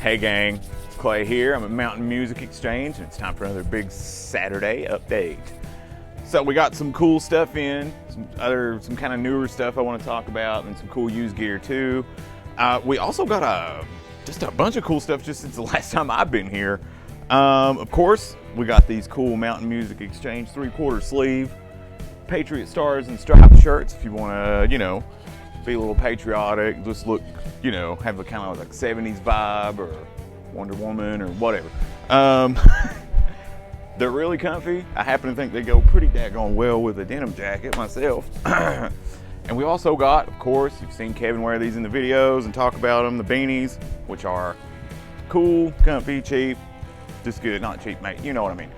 Hey gang, Clay here. I'm at Mountain Music Exchange and it's time for another big Saturday update. So we got some cool stuff in, some kind of newer stuff I want to talk about, and some cool used gear too. We also got just a bunch of cool stuff just since the last time I've been here. Of course, we got these cool Mountain Music Exchange 3/4 sleeve Patriot Stars and Stripes shirts if you want to, be a little patriotic, just look, have a kind of like 70s vibe or Wonder Woman or whatever. They're really comfy. I happen to think they go pretty daggone well with a denim jacket myself. And we also got, of course, you've seen Kevin wear these in the videos and talk about them, the beanies, which are cool, comfy, cheap, just good, not cheap, mate, you know what I mean.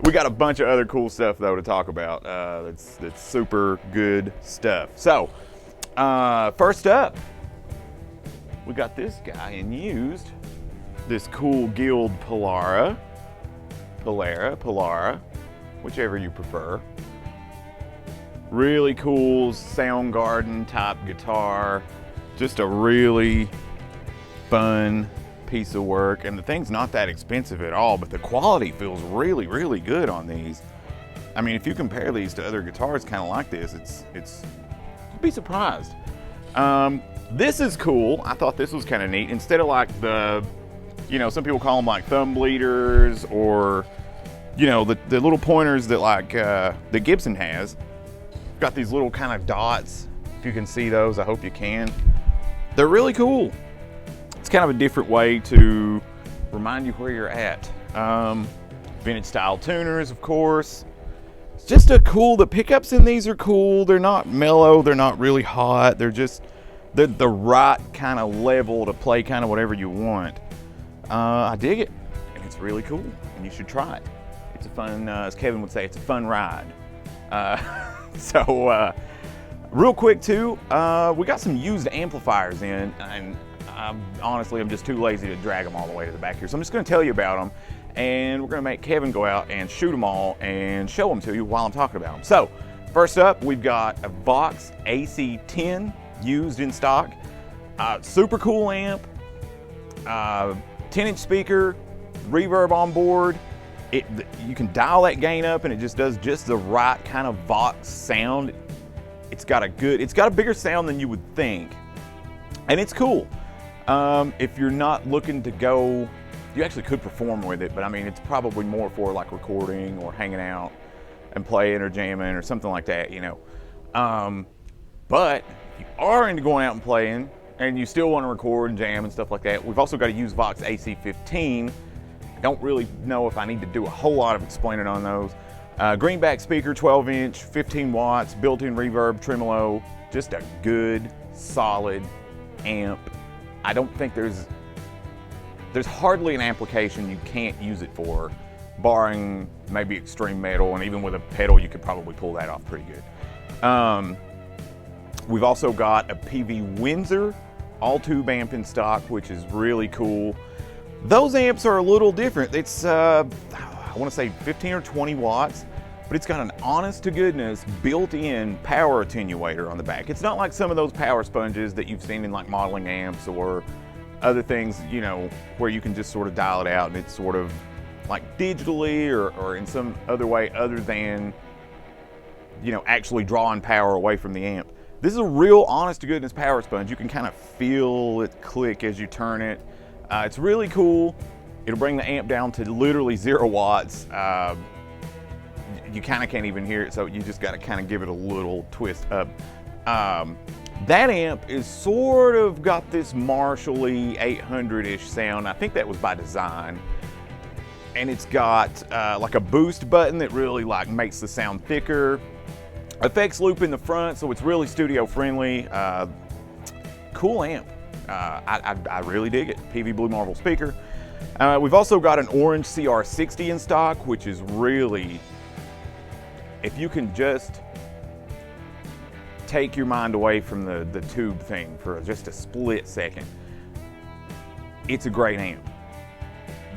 We got a bunch of other cool stuff though to talk about. That's super good stuff. So, first up, we got this guy in used. This cool Guild Polara, whichever you prefer. Really cool Soundgarden type guitar. Just a really fun piece of work, and the thing's not that expensive at all, but the quality feels really, really good on these. I mean, if you compare these to other guitars kind of like this, you'd be surprised. This is cool. I thought this was kind of neat. Instead of like the, some people call them like thumb bleeders, or, the little pointers that like the Gibson has. Got these little kind of dots. If you can see those, I hope you can. They're really cool. It's kind of a different way to remind you where you're at. Vintage style tuners, of course. It's just the pickups in these are cool. They're not mellow, they're not really hot. They're the right kind of level to play kind of whatever you want. I dig it, and it's really cool, and you should try it. It's a fun, as Kevin would say, it's a fun ride. Real quick too, we got some used amplifiers in, and honestly, I'm just too lazy to drag them all the way to the back here. So I'm just going to tell you about them, and we're going to make Kevin go out and shoot them all and show them to you while I'm talking about them. So first up, we've got a Vox AC10 used in stock. Super cool amp, 10-inch speaker, reverb on board. You can dial that gain up and it just does just the right kind of Vox sound. It's got a bigger sound than you would think, and it's cool. If you're not looking to go, you actually could perform with it, but I mean, it's probably more for like recording or hanging out and playing or jamming or something like that, But if you are into going out and playing and you still want to record and jam and stuff like that, we've also got a used Vox AC15. I don't really know if I need to do a whole lot of explaining on those. Greenback speaker, 12-inch, 15 watts, built-in reverb, tremolo, just a good, solid amp. I don't think there's hardly an application you can't use it for, barring maybe extreme metal, and even with a pedal you could probably pull that off pretty good. We've also got a PV Windsor all-tube amp in stock, which is really cool. Those amps are a little different. It's I want to say 15 or 20 watts, but it's got an honest-to-goodness built-in power attenuator on the back. It's not like some of those power sponges that you've seen in like modeling amps or other things, where you can just sort of dial it out and it's sort of like digitally or in some other way other than, actually drawing power away from the amp. This is a real honest-to-goodness power sponge. You can kind of feel it click as you turn it. It's really cool. It'll bring the amp down to literally 0 watts. You kind of can't even hear it, so you just got to kind of give it a little twist up. That amp is sort of got this Marshall-y 800-ish sound. I think that was by design. And it's got like a boost button that really like makes the sound thicker. Effects loop in the front, so it's really studio friendly. Cool amp. I really dig it. PV Blue Marble speaker. We've also got an orange CR60 in stock, which is really, if you can just take your mind away from the tube thing for just a split second, it's a great amp.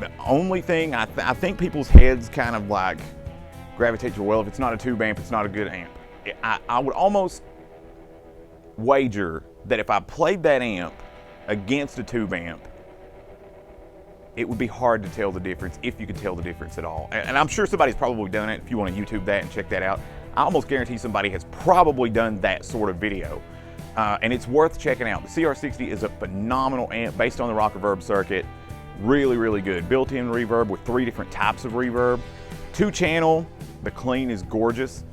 The only thing, I think people's heads kind of like gravitate to, well, if it's not a tube amp, it's not a good amp. I would almost wager that if I played that amp against a tube amp, it would be hard to tell the difference, if you could tell the difference at all. And I'm sure somebody's probably done it. If you want to YouTube that and check that out, I almost guarantee somebody has probably done that sort of video. And it's worth checking out. The CR60 is a phenomenal amp based on the Rock Reverb circuit. Really, really good. Built-in reverb with 3 different types of reverb. 2-channel, the clean is gorgeous.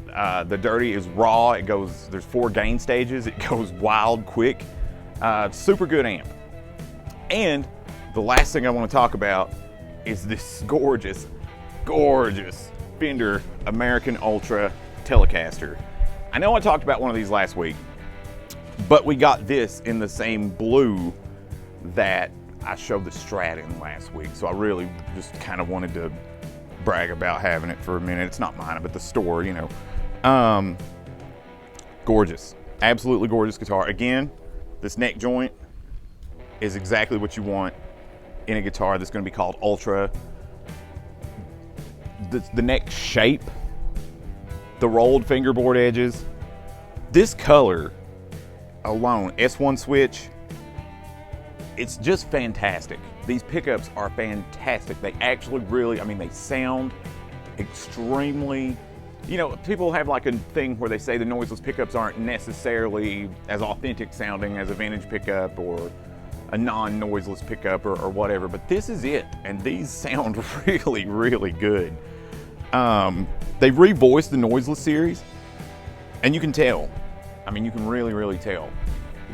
The dirty is raw. There's 4 gain stages. It goes wild quick. Super good amp. And the last thing I want to talk about is this gorgeous, gorgeous Fender American Ultra Telecaster. I know I talked about one of these last week, but we got this in the same blue that I showed the Strat in last week. So I really just kind of wanted to brag about having it for a minute. It's not mine, but the store, you know. Gorgeous, absolutely gorgeous guitar. Again, this neck joint is exactly what you want in a guitar that's going to be called Ultra. The neck shape, the rolled fingerboard edges, this color alone, S1 switch, it's just fantastic. These pickups are fantastic. They actually really, I mean, they sound extremely, you know, people have like a thing where they say the noiseless pickups aren't necessarily as authentic sounding as a vintage pickup or a non-noiseless pickup or whatever, but this is it, and these sound really, really good. They've revoiced the Noiseless series, and you can tell. I mean, you can really, really tell.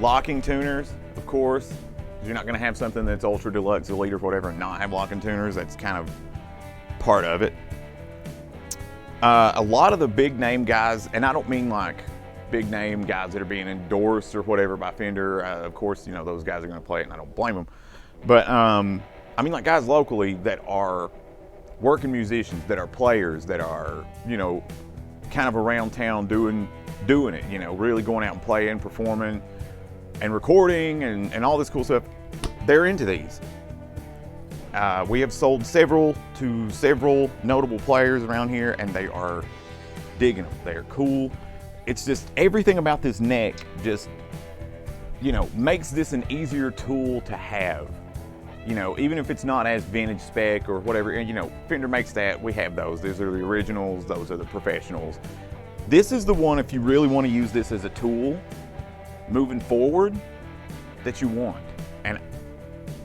Locking tuners, of course. You're not gonna have something that's Ultra Deluxe, Elite, or whatever and not have locking tuners. That's kind of part of it. A lot of the big name guys, and I don't mean like big name guys that are being endorsed or whatever by Fender. Of course, you know, those guys are gonna play it and I don't blame them. But I mean like guys locally that are working musicians, that are players, that are, you know, kind of around town doing it, you know, really going out and playing, performing and recording and all this cool stuff. They're into these. We have sold several to several notable players around here and they are digging them. They are cool. It's just everything about this neck just, you know, makes this an easier tool to have. You know, even if it's not as vintage spec or whatever, and you know, Fender makes that, we have those. Those are the originals, those are the professionals. This is the one, if you really want to use this as a tool moving forward, that you want. And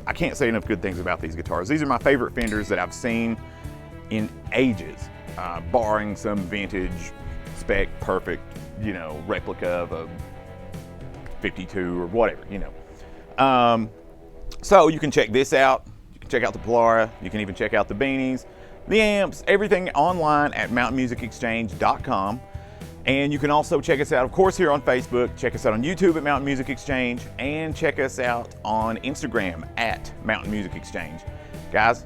I can't say enough good things about these guitars. These are my favorite Fenders that I've seen in ages, barring some vintage spec perfect, you know, replica of a 52 or whatever, you know. So you can check this out. You can check out the Polara. You can even check out the beanies, the amps, everything online at mountainmusicexchange.com. And you can also check us out, of course, here on Facebook. Check us out on YouTube at Mountain Music Exchange, and check us out on Instagram at Mountain Music Exchange. Guys,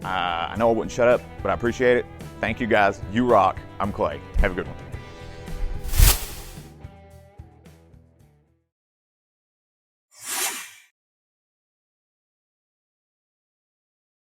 I know I wouldn't shut up, but I appreciate it. Thank you guys. You rock. I'm Clay. Have a good one.